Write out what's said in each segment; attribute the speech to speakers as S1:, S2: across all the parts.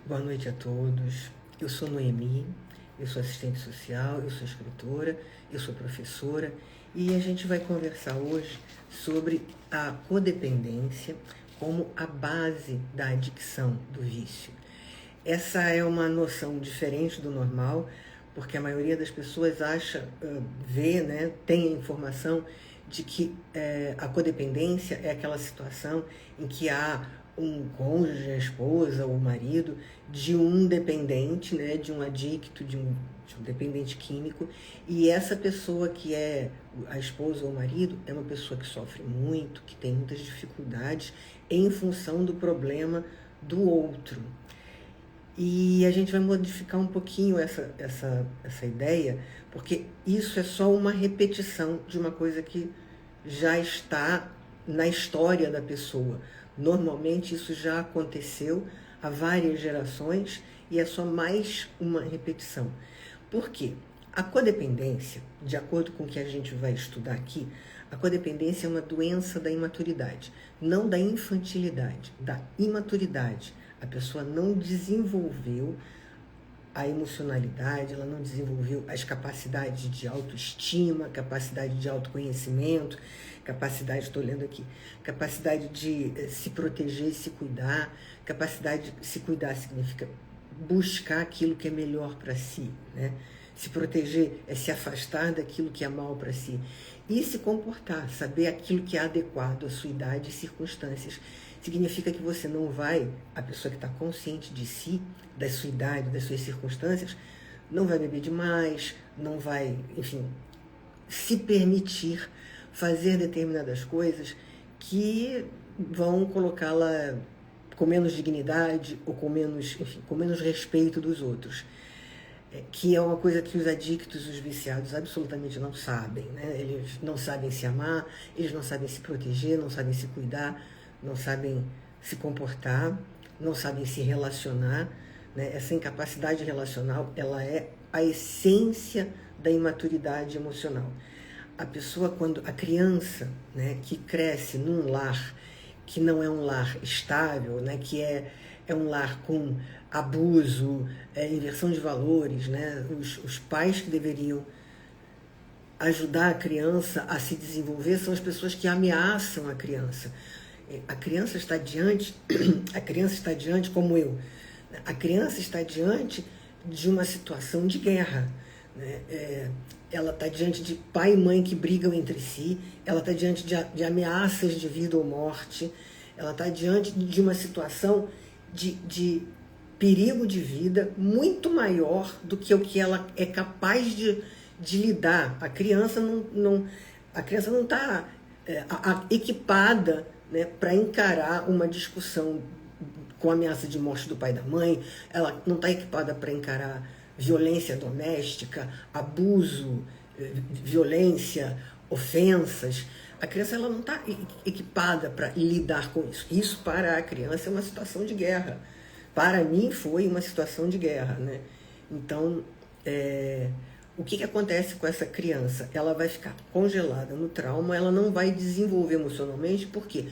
S1: Boa noite a todos. Eu sou Noemi, eu sou assistente social, eu sou escritora, eu sou professora e a gente vai conversar hoje sobre a codependência como a base da adicção do vício. Essa é uma noção diferente do normal, porque a maioria das pessoas acha, vê, né, tem a informação de que a codependência é aquela situação em que há um cônjuge, a esposa ou o marido de um dependente, né, de um adicto, de um dependente químico, e essa pessoa que é a esposa ou o marido é uma pessoa que sofre muito, que tem muitas dificuldades em função do problema do outro. E a gente vai modificar um pouquinho essa ideia, porque isso é só uma repetição de uma coisa que já está na história da pessoa. Normalmente isso já aconteceu há várias gerações e é só mais uma repetição. Por quê? A codependência, de acordo com o que a gente vai estudar aqui, a codependência é uma doença da imaturidade, não da infantilidade, da imaturidade. A pessoa não desenvolveu a emocionalidade, ela não desenvolveu as capacidades de autoestima, capacidade de autoconhecimento, capacidade, estou lendo aqui, capacidade de se proteger e se cuidar. Capacidade de se cuidar significa buscar aquilo que é melhor para si, né? Se proteger é se afastar daquilo que é mal para si. E se comportar, saber aquilo que é adequado à sua idade e circunstâncias. Significa que você não vai, a pessoa que está consciente de si, da sua idade, das suas circunstâncias, não vai beber demais, não vai, enfim, se permitir fazer determinadas coisas que vão colocá-la com menos dignidade ou com menos, enfim, com menos respeito dos outros. Que é uma coisa que os adictos, os viciados, absolutamente não sabem, né? Eles não sabem se amar, eles não sabem se proteger, não sabem se cuidar, não sabem se comportar, não sabem se relacionar, né? Essa incapacidade relacional, ela é a essência da imaturidade emocional. A pessoa, quando a criança, né, que cresce num lar que não é um lar estável, né, que é um lar com abuso, inversão de valores, né, os pais que deveriam ajudar a criança a se desenvolver são as pessoas que ameaçam a criança. A criança está diante, a criança está diante como eu, a criança está diante de uma situação de guerra, né? Ela está diante de pai e mãe que brigam entre si, ela está diante de ameaças de vida ou morte, ela está diante de uma situação de perigo de vida muito maior do que o que ela é capaz de lidar. A criança não está equipada, né, para encarar uma discussão com ameaça de morte do pai e da mãe, ela não está equipada para encarar violência doméstica, abuso, violência, ofensas. A criança ela não está equipada para lidar com isso. Isso para a criança é uma situação de guerra. Para mim foi uma situação de guerra, né? Então, o que acontece com essa criança? Ela vai ficar congelada no trauma, ela não vai desenvolver emocionalmente, porque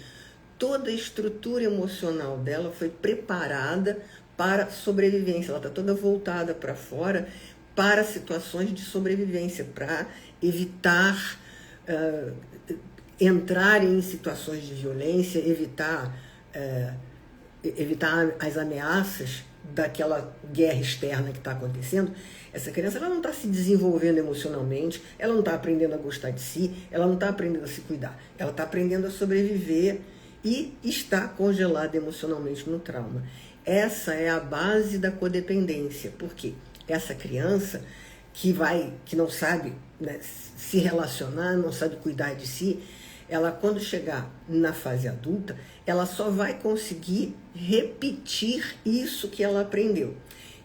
S1: toda a estrutura emocional dela foi preparada para sobrevivência, ela está toda voltada para fora, para situações de sobrevivência, para evitar entrar em situações de violência, evitar as ameaças daquela guerra externa que está acontecendo. Essa criança ela não está se desenvolvendo emocionalmente, ela não está aprendendo a gostar de si, ela não está aprendendo a se cuidar, ela está aprendendo a sobreviver e está congelada emocionalmente no trauma. Essa é a base da codependência, porque essa criança que não sabe, né, se relacionar, não sabe cuidar de si, ela quando chegar na fase adulta, ela só vai conseguir repetir isso que ela aprendeu.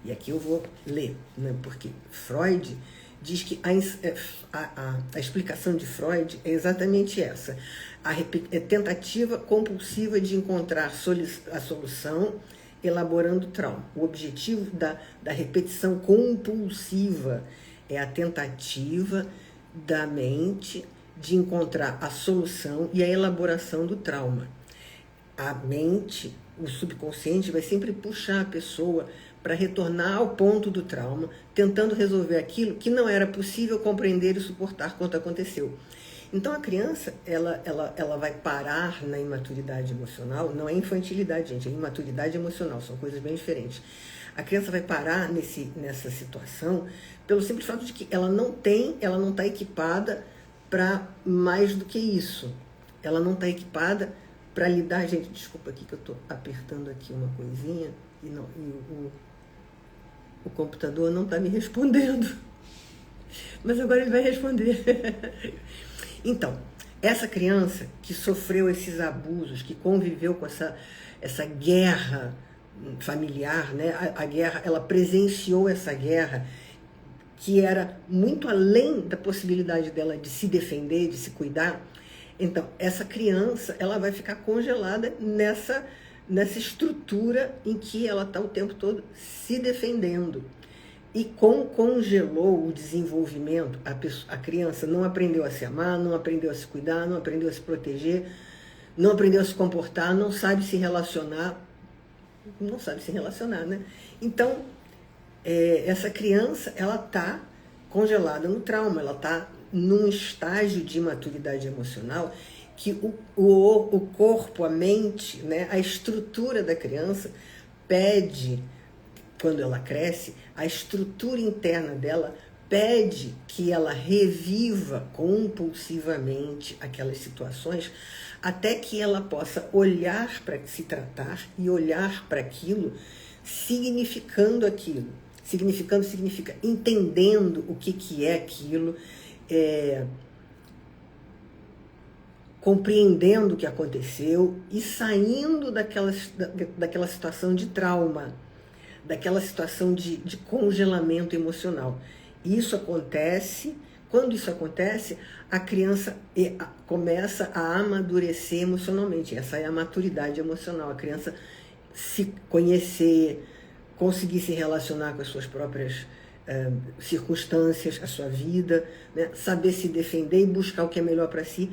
S1: E aqui eu vou ler, né, porque Freud diz que a explicação de Freud é exatamente essa. A tentativa compulsiva de encontrar a solução elaborando o trauma. O objetivo da repetição compulsiva é a tentativa da mente de encontrar a solução e a elaboração do trauma. a mente, o subconsciente vai sempre puxar a pessoa para retornar ao ponto do trauma, tentando resolver aquilo que não era possível compreender e suportar quando aconteceu. Então a criança, ela vai parar na imaturidade emocional, não é infantilidade, gente, é imaturidade emocional, são coisas bem diferentes. A criança vai parar nessa situação pelo simples fato de que ela não está equipada para mais do que isso. Ela não está equipada para lidar, gente, desculpa aqui que eu estou apertando aqui uma coisinha e o computador não está me respondendo. Mas agora ele vai responder. Então, essa criança que sofreu esses abusos, que conviveu com essa guerra familiar, né? A guerra, ela presenciou essa guerra que era muito além da possibilidade dela de se defender, de se cuidar. Então, essa criança, ela vai ficar congelada nessa estrutura em que ela está o tempo todo se defendendo. E congelou o desenvolvimento, a criança não aprendeu a se amar, não aprendeu a se cuidar, não aprendeu a se proteger, não aprendeu a se comportar, não sabe se relacionar, né? Então, essa criança, ela está congelada no trauma, ela está num estágio de imaturidade emocional que o corpo, a mente, né, a estrutura da criança pede, quando ela cresce, a estrutura interna dela pede que ela reviva compulsivamente aquelas situações até que ela possa olhar para se tratar e olhar para aquilo significando aquilo. Significando significa entendendo o que é aquilo, compreendendo o que aconteceu e saindo daquela situação de trauma, daquela situação de congelamento emocional. Isso acontece, quando isso acontece, a criança começa a amadurecer emocionalmente. Essa é a maturidade emocional, a criança se conhecer, conseguir se relacionar com as suas próprias circunstâncias, a sua vida, né? Saber se defender e buscar o que é melhor para si.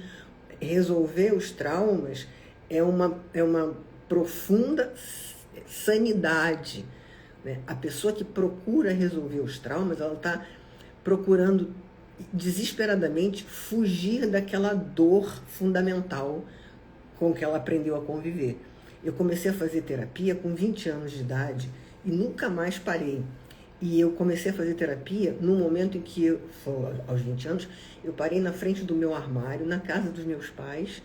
S1: Resolver os traumas é uma profunda sanidade, né? A pessoa que procura resolver os traumas, ela está procurando desesperadamente fugir daquela dor fundamental com que ela aprendeu a conviver. Eu comecei a fazer terapia com 20 anos de idade e nunca mais parei. E eu comecei a fazer terapia no momento em que, aos 20 anos, eu parei na frente do meu armário, na casa dos meus pais.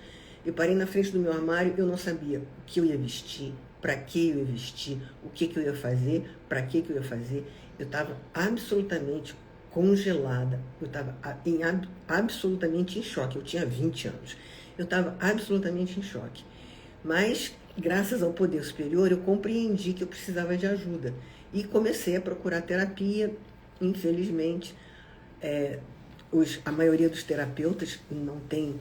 S1: Eu parei na frente do meu armário, eu não sabia o que eu ia vestir, para que eu ia vestir, o que eu ia fazer, para que eu ia fazer. Eu estava absolutamente congelada, eu estava absolutamente em choque. Eu tinha 20 anos, eu estava absolutamente em choque. Mas, graças ao poder superior, eu compreendi que eu precisava de ajuda. E comecei a procurar terapia. Infelizmente, a maioria dos terapeutas não tem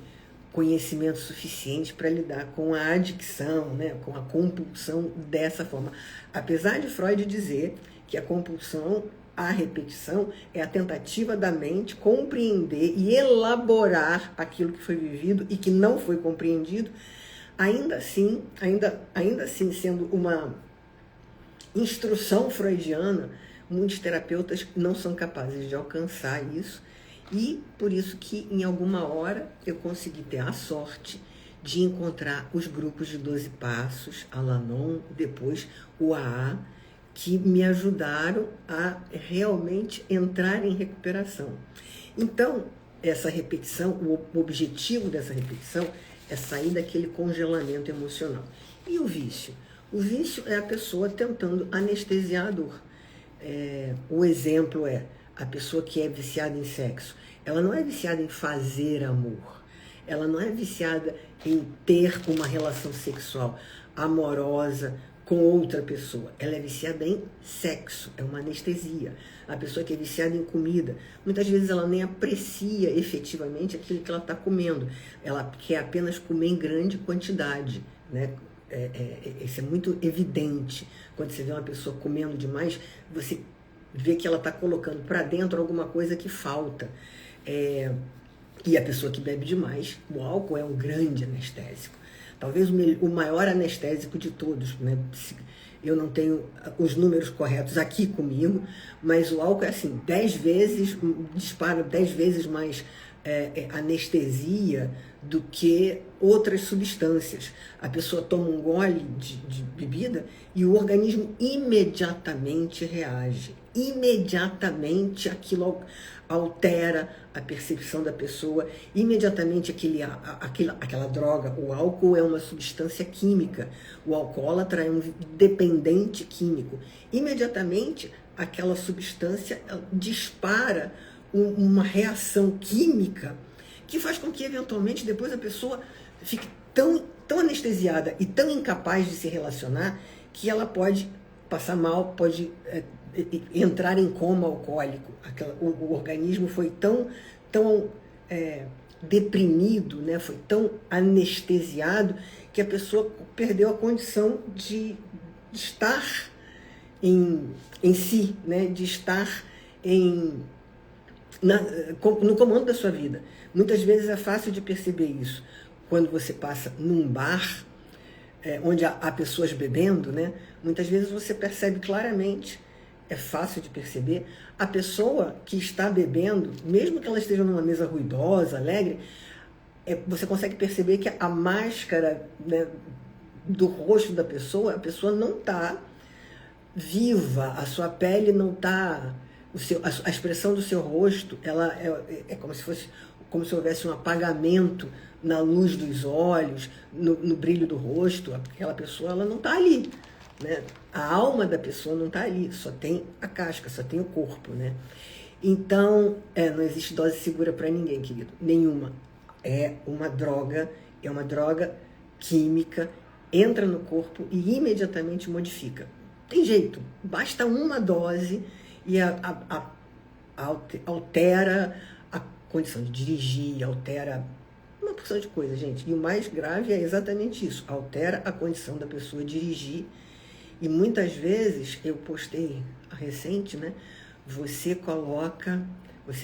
S1: conhecimento suficiente para lidar com a adicção, né, com a compulsão dessa forma. Apesar de Freud dizer que a compulsão, a repetição, é a tentativa da mente compreender e elaborar aquilo que foi vivido e que não foi compreendido, ainda assim, sendo uma instrução freudiana, muitos terapeutas não são capazes de alcançar isso, e por isso que em alguma hora eu consegui ter a sorte de encontrar os grupos de 12 passos, Al-Anon, depois o AA, que me ajudaram a realmente entrar em recuperação. Então, essa repetição, o objetivo dessa repetição é sair daquele congelamento emocional. E o vício? O vício é a pessoa tentando anestesiar a dor. O exemplo é a pessoa que é viciada em sexo. Ela não é viciada em fazer amor. Ela não é viciada em ter uma relação sexual amorosa com outra pessoa. Ela é viciada em sexo, é uma anestesia. A pessoa que é viciada em comida, muitas vezes ela nem aprecia efetivamente aquilo que ela está comendo. Ela quer apenas comer em grande quantidade, né? Isso é muito evidente. Quando você vê uma pessoa comendo demais, você vê que ela está colocando para dentro alguma coisa que falta. E a pessoa que bebe demais, o álcool é um grande anestésico. talvez o maior anestésico de todos, né? Eu não tenho os números corretos aqui comigo, mas o álcool é assim, 10 vezes, dispara 10 vezes mais anestesia do que outras substâncias. A pessoa toma um gole de bebida e o organismo imediatamente reage. Imediatamente aquilo altera a percepção da pessoa, imediatamente aquela droga, o álcool é uma substância química, o alcoólatra é um dependente químico. Imediatamente aquela substância dispara uma reação química que faz com que, eventualmente, depois a pessoa fique tão anestesiada e tão incapaz de se relacionar que ela pode passar mal, pode entrar em coma alcoólico. O organismo foi tão deprimido, né? Foi tão anestesiado que a pessoa perdeu a condição de estar em si, né? De estar no comando da sua vida. Muitas vezes é fácil de perceber isso. Quando você passa num bar, onde há pessoas bebendo, né? Muitas vezes você percebe claramente, é fácil de perceber, a pessoa que está bebendo, mesmo que ela esteja numa mesa ruidosa, alegre, você consegue perceber que a máscara, né, do rosto da pessoa, a pessoa não está viva, a sua pele não está... A expressão do seu rosto, ela é como se houvesse um apagamento na luz dos olhos, no brilho do rosto. Aquela pessoa, ela não está ali, né? A alma da pessoa não está ali, só tem a casca, só tem o corpo, né? Então, não existe dose segura para ninguém, querido, nenhuma. É uma droga química, entra no corpo e imediatamente modifica. Tem jeito, basta uma dose e altera a condição de dirigir, altera uma porção de coisas, gente. E o mais grave é exatamente isso, altera a condição da pessoa dirigir. E muitas vezes, eu postei recente, né? Você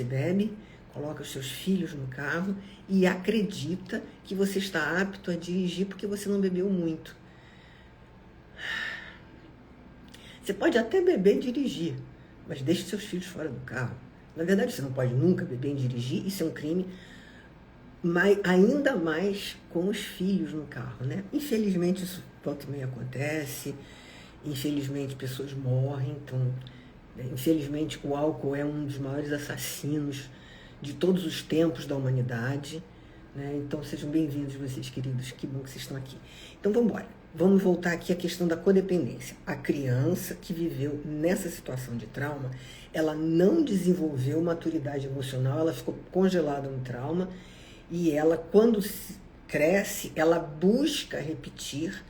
S1: bebe, coloca os seus filhos no carro e acredita que você está apto a dirigir porque você não bebeu muito. Você pode até beber e dirigir, mas deixe seus filhos fora do carro. Na verdade, você não pode nunca beber e dirigir, isso é um crime, mas ainda mais com os filhos no carro, né? Infelizmente, isso volta e meia acontece, infelizmente, pessoas morrem, então, infelizmente, o álcool é um dos maiores assassinos de todos os tempos da humanidade, né? Então, sejam bem-vindos, vocês queridos, que bom que vocês estão aqui. Então, vamos embora. Vamos voltar aqui à questão da codependência. A criança que viveu nessa situação de trauma, ela não desenvolveu maturidade emocional, ela ficou congelada no trauma e ela, quando cresce, ela busca repetir.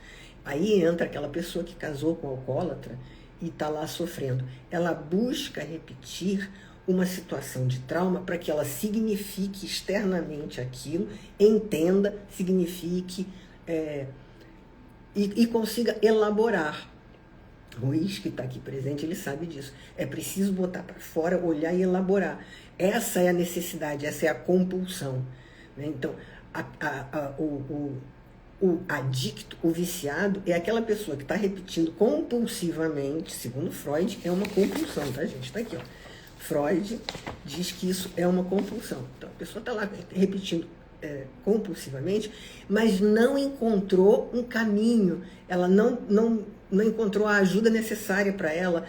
S1: Aí entra aquela pessoa que casou com o alcoólatra e está lá sofrendo. Ela busca repetir uma situação de trauma para que ela signifique externamente aquilo, entenda, signifique... E consiga elaborar. O Luiz, que está aqui presente, ele sabe disso. É preciso botar para fora, olhar e elaborar. Essa é a necessidade, essa é a compulsão, né? Então, o adicto, o viciado, é aquela pessoa que está repetindo compulsivamente, segundo Freud, é uma compulsão, tá, gente? Está aqui, ó. Freud diz que isso é uma compulsão. Então, a pessoa está lá repetindo compulsivamente, mas não encontrou um caminho, ela não encontrou a ajuda necessária para ela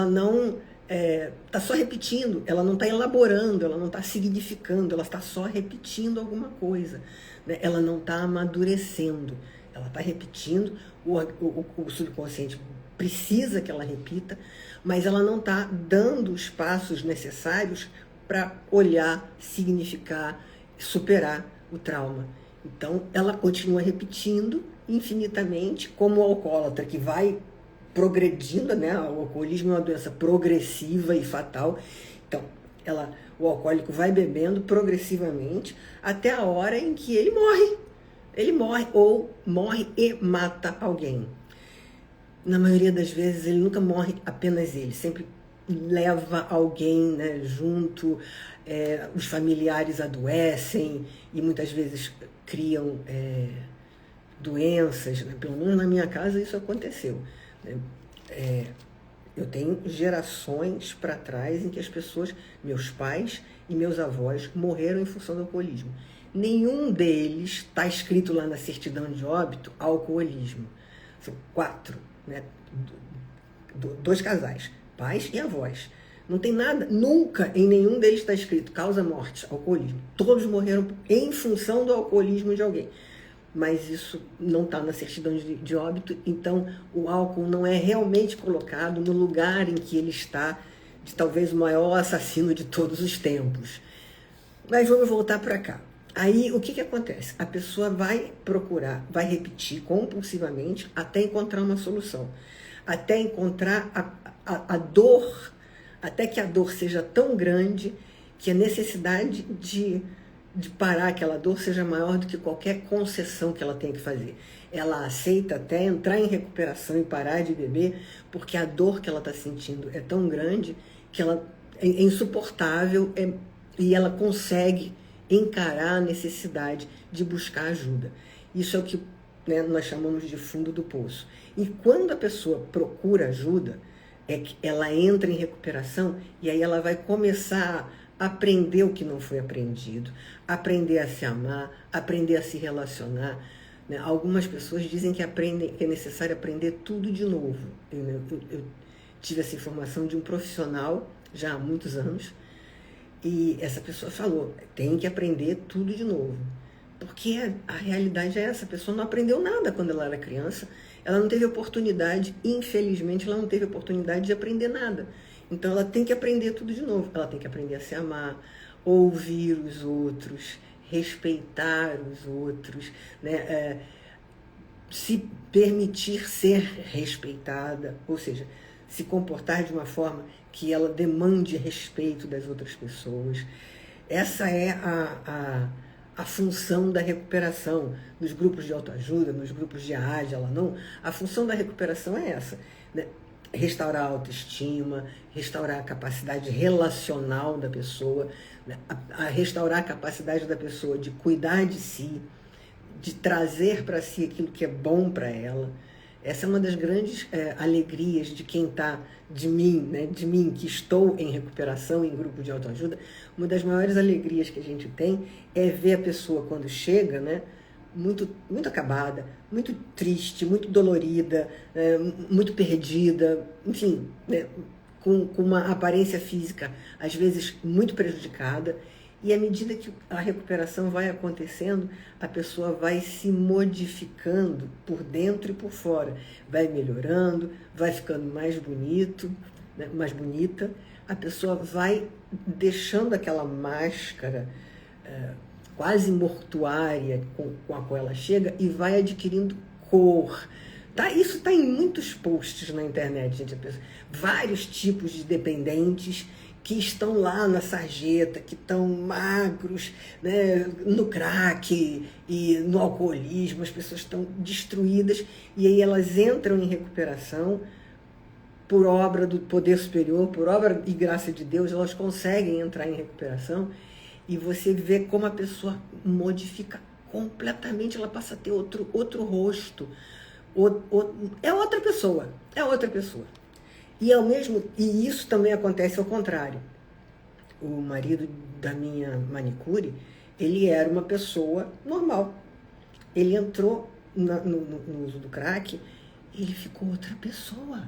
S1: não está só repetindo, ela não está elaborando, ela não está significando, ela está só repetindo alguma coisa, né? Ela não está amadurecendo, ela está repetindo, o subconsciente precisa que ela repita, mas ela não está dando os passos necessários para olhar, significar, superar o trauma. Então, ela continua repetindo infinitamente, como o alcoólatra que vai progredindo, né? O alcoolismo é uma doença progressiva e fatal. Então, o alcoólico vai bebendo progressivamente até a hora em que ele morre. Ele morre ou morre e mata alguém. Na maioria das vezes, ele nunca morre apenas ele, sempre leva alguém, né, junto, os familiares adoecem e muitas vezes criam doenças, né? Pelo menos na minha casa isso aconteceu, né? Eu tenho gerações para trás em que as pessoas, meus pais e meus avós, morreram em função do alcoolismo. Nenhum deles está escrito lá na certidão de óbito alcoolismo. São 4, né? 2 casais, pais e avós. Não tem nada, nunca em nenhum deles está escrito causa morte, alcoolismo. Todos morreram em função do alcoolismo de alguém. Mas isso não está na certidão de óbito, então o álcool não é realmente colocado no lugar em que ele está, de talvez o maior assassino de todos os tempos. Mas vamos voltar para cá. Aí o que acontece? A pessoa vai procurar, vai repetir compulsivamente até encontrar uma solução, até encontrar a dor, até que a dor seja tão grande que a necessidade de parar aquela dor seja maior do que qualquer concessão que ela tenha que fazer. Ela aceita até entrar em recuperação e parar de beber, porque a dor que ela está sentindo é tão grande que ela é insuportável e ela consegue encarar a necessidade de buscar ajuda. Isso é o que, né, nós chamamos de fundo do poço. E quando a pessoa procura ajuda, é que ela entra em recuperação e aí ela vai começar a aprender o que não foi aprendido, aprender a se amar, aprender a se relacionar, né? Algumas pessoas dizem que é necessário aprender tudo de novo. Eu tive essa informação de um profissional já há muitos anos e essa pessoa falou, tem que aprender tudo de novo. Porque a realidade é essa, a pessoa não aprendeu nada quando ela era criança, ela não teve oportunidade, infelizmente ela não teve oportunidade de aprender nada. Então ela tem que aprender tudo de novo, ela tem que aprender a se amar, ouvir os outros, respeitar os outros, né? Se permitir ser respeitada, ou seja, se comportar de uma forma que ela demande respeito das outras pessoas. Essa é a função da recuperação, nos grupos de autoajuda, nos grupos de AGELA, não. A função da recuperação é essa, né? Restaurar a autoestima, restaurar a capacidade relacional da pessoa, né? Restaurar a capacidade da pessoa de cuidar de si, de trazer para si aquilo que é bom para ela. Essa é uma das grandes alegrias de quem está, de mim que estou em recuperação, em grupo de autoajuda. Uma das maiores alegrias que a gente tem é ver a pessoa quando chega, né, muito, muito acabada, muito triste, muito dolorida, muito perdida, enfim, né, com uma aparência física às vezes muito prejudicada. E à medida que a recuperação vai acontecendo, a pessoa vai se modificando por dentro e por fora. Vai melhorando, vai ficando mais bonito, né, mais bonita. A pessoa vai deixando aquela máscara quase mortuária com a qual ela chega e vai adquirindo cor. Tá? Isso está em muitos posts na internet, gente. Vários tipos de dependentes que estão lá na sarjeta, que estão magros, né, no crack e no alcoolismo, as pessoas estão destruídas e aí elas entram em recuperação por obra do poder superior, por obra e graça de Deus, elas conseguem entrar em recuperação e você vê como a pessoa modifica completamente, ela passa a ter outro rosto, é outra pessoa, é outra pessoa. E isso também acontece ao contrário. O marido da minha manicure, ele era uma pessoa normal. Ele entrou no uso do crack e ele ficou outra pessoa.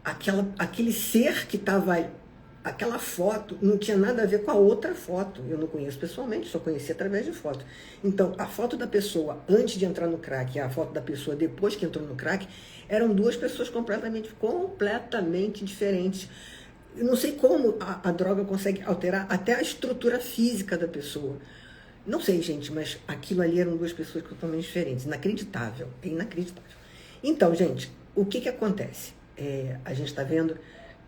S1: Aquele ser que estava... Aquela foto não tinha nada a ver com a outra foto. Eu não conheço pessoalmente, só conheci através de foto. Então, a foto da pessoa antes de entrar no crack e a foto da pessoa depois que entrou no crack eram duas pessoas completamente diferentes. Eu não sei como a droga consegue alterar até a estrutura física da pessoa. Não sei, gente, mas aquilo ali eram duas pessoas totalmente diferentes. Inacreditável, é inacreditável. Então, gente, o que acontece? A gente está vendo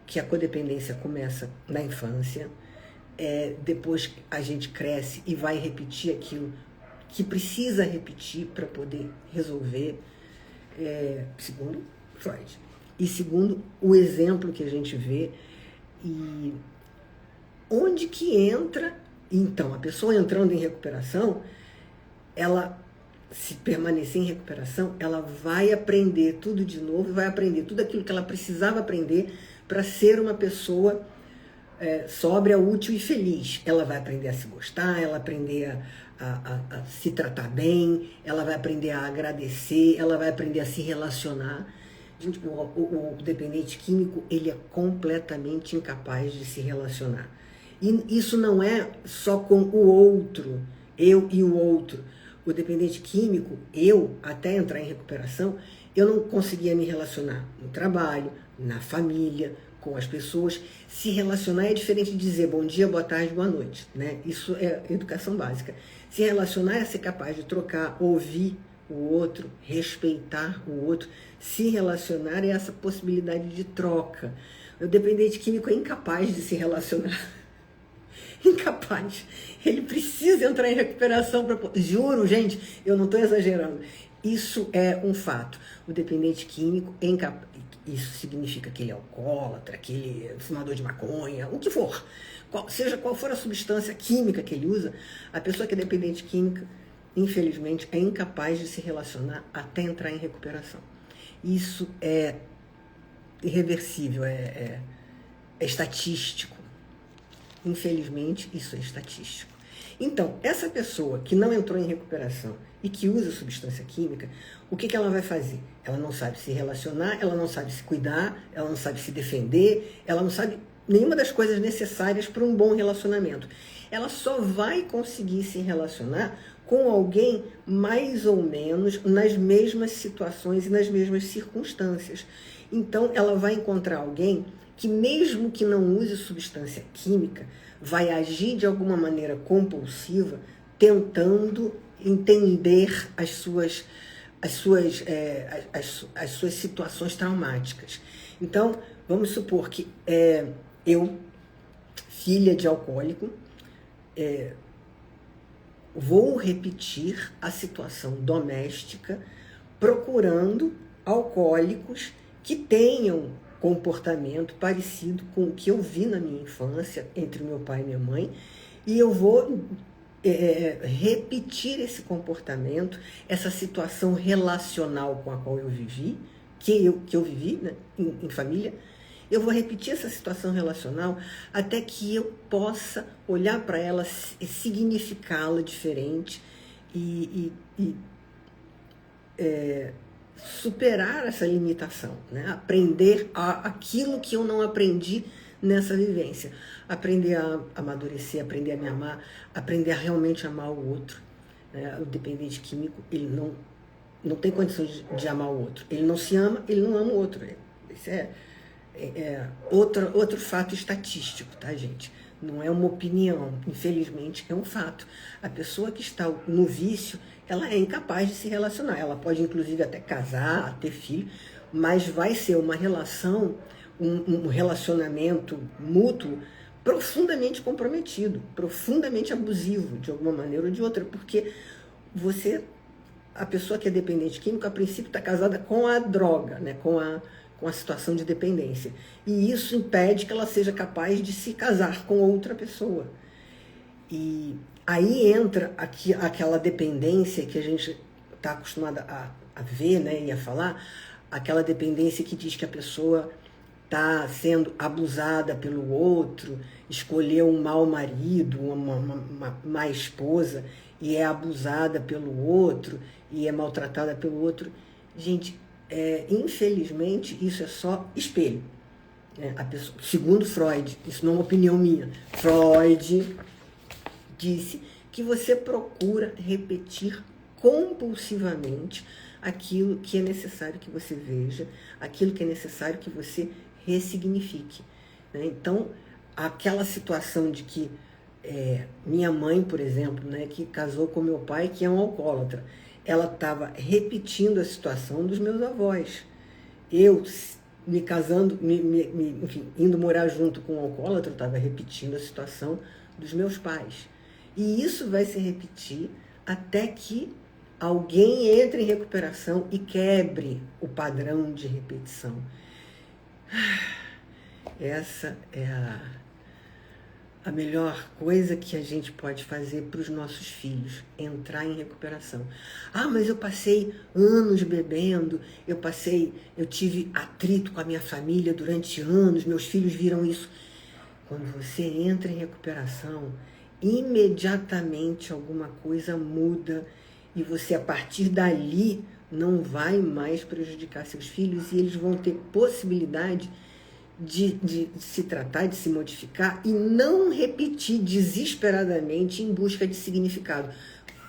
S1: que a codependência começa na infância, depois a gente cresce e vai repetir aquilo que precisa repetir para poder resolver, segundo Freud. E segundo o exemplo que a gente vê, e onde que entra, então, a pessoa entrando em recuperação, ela se permanecer em recuperação, ela vai aprender tudo de novo, vai aprender tudo aquilo que ela precisava aprender para ser uma pessoa sóbria, útil e feliz. Ela vai aprender a se gostar, ela vai aprender a se tratar bem, ela vai aprender a agradecer, ela vai aprender a se relacionar. Gente, o dependente químico, ele é completamente incapaz de se relacionar. E isso não é só com o outro, eu e o outro. O dependente químico, eu, até entrar em recuperação, eu não conseguia me relacionar no trabalho, na família, com as pessoas. Se relacionar é diferente de dizer bom dia, boa tarde, boa noite, né? Isso é educação básica. Se relacionar é ser capaz de trocar, ouvir o outro, respeitar o outro. Se relacionar é essa possibilidade de troca. O dependente químico é incapaz de se relacionar. Incapaz. Ele precisa entrar em recuperação para... Juro, gente, eu não estou exagerando. Isso é um fato. O dependente químico é incapaz. Isso significa que ele é alcoólatra, que ele é fumador de maconha, o que for. Seja qual for a substância química que ele usa, a pessoa que é dependente química, infelizmente, é incapaz de se relacionar até entrar em recuperação. Isso é irreversível, é estatístico. Infelizmente, isso é estatístico. Então, essa pessoa que não entrou em recuperação e que usa substância química, o que ela vai fazer? Ela não sabe se relacionar, ela não sabe se cuidar, ela não sabe se defender, ela não sabe nenhuma das coisas necessárias para um bom relacionamento. Ela só vai conseguir se relacionar com alguém mais ou menos nas mesmas situações e nas mesmas circunstâncias. Então, ela vai encontrar alguém que, mesmo que não use substância química, vai agir de alguma maneira compulsiva, tentando entender as suas situações traumáticas. Então, vamos supor que eu, filha de alcoólico, vou repetir a situação doméstica procurando alcoólicos que tenham comportamento parecido com o que eu vi na minha infância entre meu pai e minha mãe, e eu vou repetir esse comportamento, essa situação relacional com a qual eu vivi, que eu vivi, né, em família. Eu vou repetir essa situação relacional até que eu possa olhar para ela, significá-la diferente e superar essa limitação, né? Aprender aquilo que eu não aprendi nessa vivência. Aprender a amadurecer, aprender a me amar, aprender a realmente amar o outro. Né? O dependente químico, ele não tem condições de amar o outro. Ele não se ama, ele não ama o outro. Isso é outro fato estatístico, tá, gente? Não é uma opinião, infelizmente é um fato. A pessoa que está no vício, ela é incapaz de se relacionar. Ela pode, inclusive, até casar, ter filho, mas vai ser uma relação, um relacionamento mútuo profundamente comprometido, profundamente abusivo, de alguma maneira ou de outra, porque a pessoa que é dependente químico, a princípio está casada com a droga, né, com a situação de dependência. E isso impede que ela seja capaz de se casar com outra pessoa. E aí entra aquela dependência que a gente está acostumada a ver, né, e a falar, aquela dependência que diz que a pessoa está sendo abusada pelo outro, escolheu um mau marido, uma má esposa, e é abusada pelo outro, e é maltratada pelo outro. Gente, infelizmente, isso é só espelho. Segundo Freud, isso não é uma opinião minha, Freud disse que você procura repetir compulsivamente aquilo que é necessário que você veja, aquilo que é necessário que você ressignifique. Né? Então, aquela situação de que minha mãe, por exemplo, né, que casou com meu pai, que é um alcoólatra, ela estava repetindo a situação dos meus avós. Eu, me casando, enfim, indo morar junto com um alcoólatra, eu estava repetindo a situação dos meus pais. E isso vai se repetir até que alguém entre em recuperação e quebre o padrão de repetição. Essa é a melhor coisa que a gente pode fazer para os nossos filhos, entrar em recuperação. Ah, mas eu passei anos bebendo, eu tive atrito com a minha família durante anos, meus filhos viram isso. Quando você entra em recuperação, imediatamente alguma coisa muda e você, a partir dali, não vai mais prejudicar seus filhos e eles vão ter possibilidade de se tratar, de se modificar e não repetir desesperadamente em busca de significado.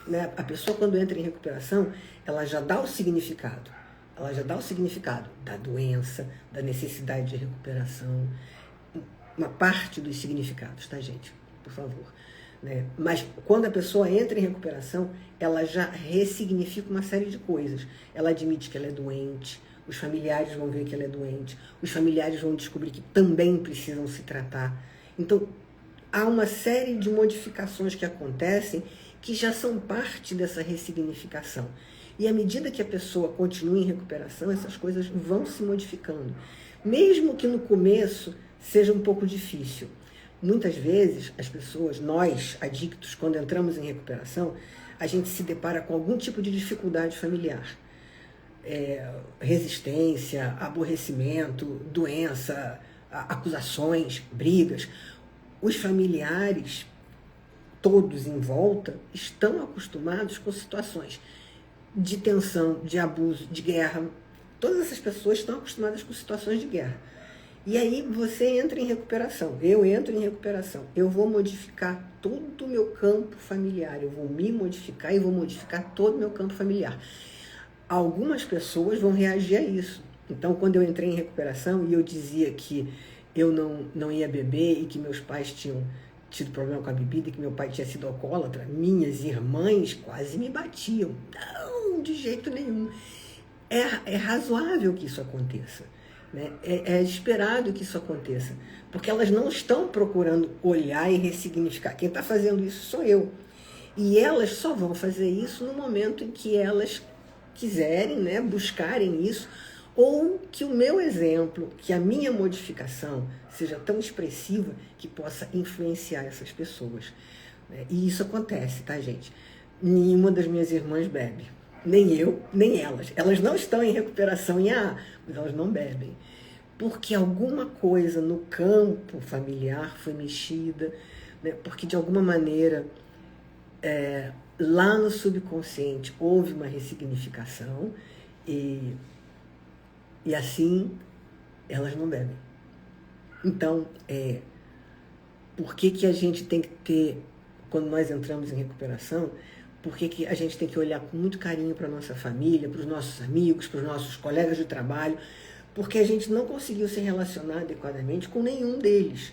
S1: Né? A pessoa, quando entra em recuperação, ela já dá o significado. Ela já dá o significado da doença, da necessidade de recuperação, uma parte dos significados, tá, gente? Por favor. Né? Mas quando a pessoa entra em recuperação, ela já ressignifica uma série de coisas. Ela admite que ela é doente, os familiares vão ver que ela é doente, os familiares vão descobrir que também precisam se tratar. Então, há uma série de modificações que acontecem que já são parte dessa ressignificação. E à medida que a pessoa continua em recuperação, essas coisas vão se modificando. Mesmo que no começo seja um pouco difícil. Muitas vezes, as pessoas, nós, adictos, quando entramos em recuperação, a gente se depara com algum tipo de dificuldade familiar. Resistência, aborrecimento, doença, acusações, brigas. Os familiares, todos em volta, estão acostumados com situações de tensão, de abuso, de guerra. Todas essas pessoas estão acostumadas com situações de guerra. E aí você entra em recuperação, eu entro em recuperação, eu vou modificar todo o meu campo familiar, eu vou me modificar e vou modificar todo o meu campo familiar. Algumas pessoas vão reagir a isso. Então, quando eu entrei em recuperação e eu dizia que eu não ia beber e que meus pais tinham tido problema com a bebida e que meu pai tinha sido alcoólatra, minhas irmãs quase me batiam. Não, de jeito nenhum. É razoável que isso aconteça. Né? É esperado que isso aconteça, porque elas não estão procurando olhar e ressignificar. Quem está fazendo isso sou eu. E elas só vão fazer isso no momento em que elas quiserem, né, buscarem isso, ou que o meu exemplo, que a minha modificação seja tão expressiva que possa influenciar essas pessoas. Né? E isso acontece, tá, gente? Nenhuma das minhas irmãs bebe. Nem eu, nem elas. Elas não estão em recuperação em AA, mas elas não bebem. Porque alguma coisa no campo familiar foi mexida, né? Porque de alguma maneira, lá no subconsciente, houve uma ressignificação e assim elas não bebem. Então, por que a gente tem que ter, quando nós entramos em recuperação, por que a gente tem que olhar com muito carinho para a nossa família, para os nossos amigos, para os nossos colegas de trabalho, porque a gente não conseguiu se relacionar adequadamente com nenhum deles.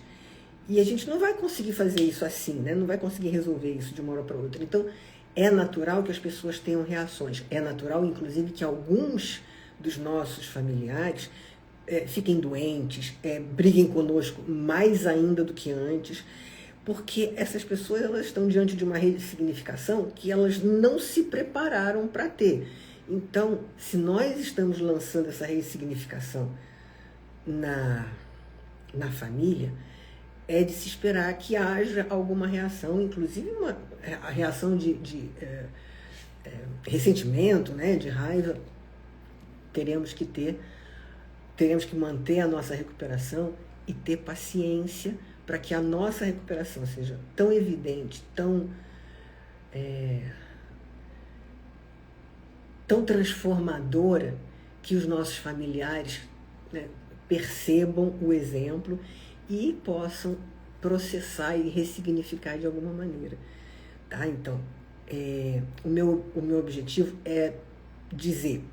S1: E a gente não vai conseguir fazer isso assim, né? Não vai conseguir resolver isso de uma hora para outra. Então, é natural que as pessoas tenham reações. É natural, inclusive, que alguns dos nossos familiares fiquem doentes, briguem conosco mais ainda do que antes, porque essas pessoas elas estão diante de uma ressignificação que elas não se prepararam para ter. Então, se nós estamos lançando essa ressignificação na família, é de se esperar que haja alguma reação, inclusive a reação de ressentimento, né, de raiva. Teremos que manter a nossa recuperação e ter paciência para que a nossa recuperação seja tão evidente, tão transformadora, que os nossos familiares, né, percebam o exemplo e possam processar e ressignificar de alguma maneira. Tá? Então, o meu objetivo é dizer,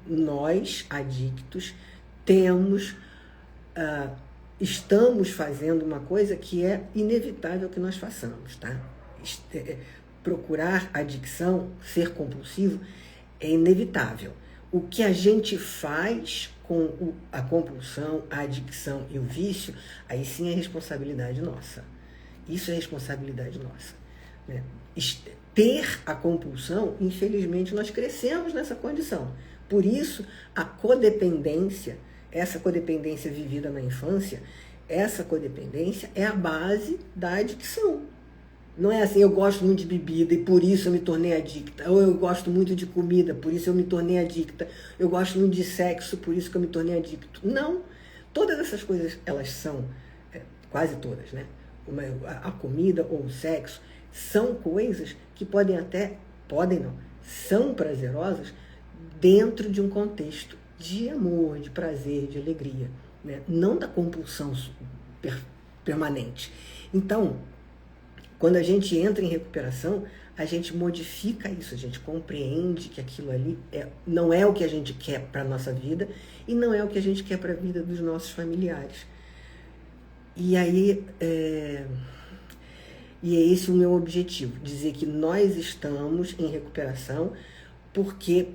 S1: nós, adictos, estamos fazendo uma coisa que é inevitável que nós façamos. Tá? Procurar adicção, ser compulsivo, é inevitável. O que a gente faz com a compulsão, a adicção e o vício, aí sim é responsabilidade nossa. Isso é responsabilidade nossa. Né? Ter a compulsão, infelizmente, nós crescemos nessa condição. Por isso, a codependência, essa codependência vivida na infância, essa codependência é a base da adicção. Não é assim, eu gosto muito de bebida e por isso eu me tornei adicta. Ou eu gosto muito de comida, por isso eu me tornei adicta. Eu gosto muito de sexo, por isso que eu me tornei adicto. Não. Todas essas coisas, elas são, quase todas, né? A comida ou o sexo são coisas que são prazerosas dentro de um contexto de amor, de prazer, de alegria, né? Não da compulsão permanente. Então, quando a gente entra em recuperação, a gente modifica isso, a gente compreende que aquilo ali não é o que a gente quer para a nossa vida e não é o que a gente quer para a vida dos nossos familiares. E aí, e é esse o meu objetivo, dizer que nós estamos em recuperação porque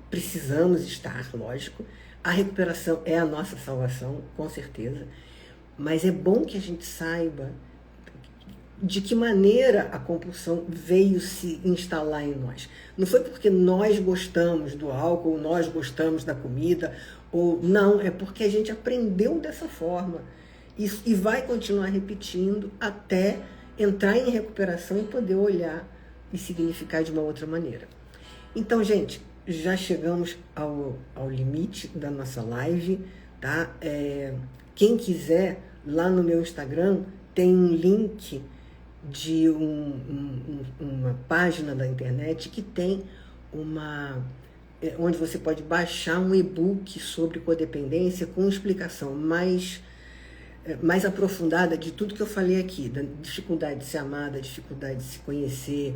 S1: precisamos estar, lógico. A recuperação é a nossa salvação, com certeza, mas é bom que a gente saiba de que maneira a compulsão veio se instalar em nós. Não foi porque nós gostamos do álcool, nós gostamos da comida, ou não, é porque a gente aprendeu dessa forma e vai continuar repetindo até entrar em recuperação e poder olhar e significar de uma outra maneira. Então, gente, já chegamos ao limite da nossa live, tá? Quem quiser, lá no meu Instagram, tem um link de uma página da internet que tem onde você pode baixar um e-book sobre codependência com explicação mais aprofundada de tudo que eu falei aqui, da dificuldade de se amar, da dificuldade de se conhecer,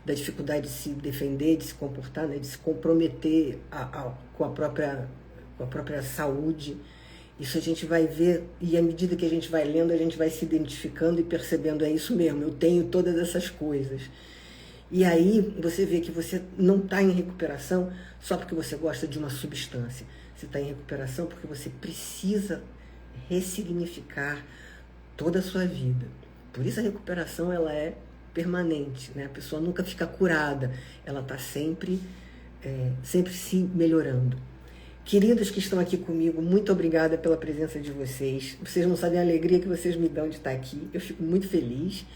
S1: da dificuldade de se defender, de se comportar, né, de se comprometer com a própria saúde. Isso a gente vai ver, e à medida que a gente vai lendo, a gente vai se identificando e percebendo, é isso mesmo, eu tenho todas essas coisas. E aí você vê que você não está em recuperação só porque você gosta de uma substância. Você está em recuperação porque você precisa ressignificar toda a sua vida. Por isso a recuperação ela é permanente, né? A pessoa nunca fica curada, ela está sempre se melhorando. Queridos que estão aqui comigo, muito obrigada pela presença de vocês. Vocês não sabem a alegria que vocês me dão de estar aqui. Eu fico muito feliz.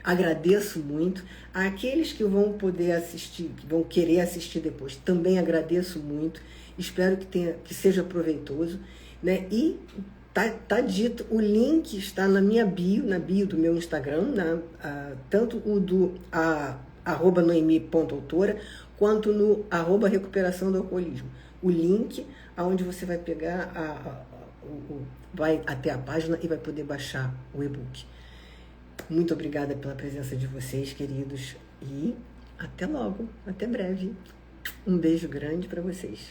S1: Agradeço muito. Àqueles que vão poder assistir, que vão querer assistir depois, também agradeço muito. Espero que seja proveitoso, né? E tá dito, o link está na minha bio, na bio do meu Instagram, tanto o do @noemi.autora, quanto no @recuperação do alcoolismo. O link aonde você vai pegar, vai até a página e vai poder baixar o e-book. Muito obrigada pela presença de vocês, queridos, e até logo, até breve. Um beijo grande para vocês.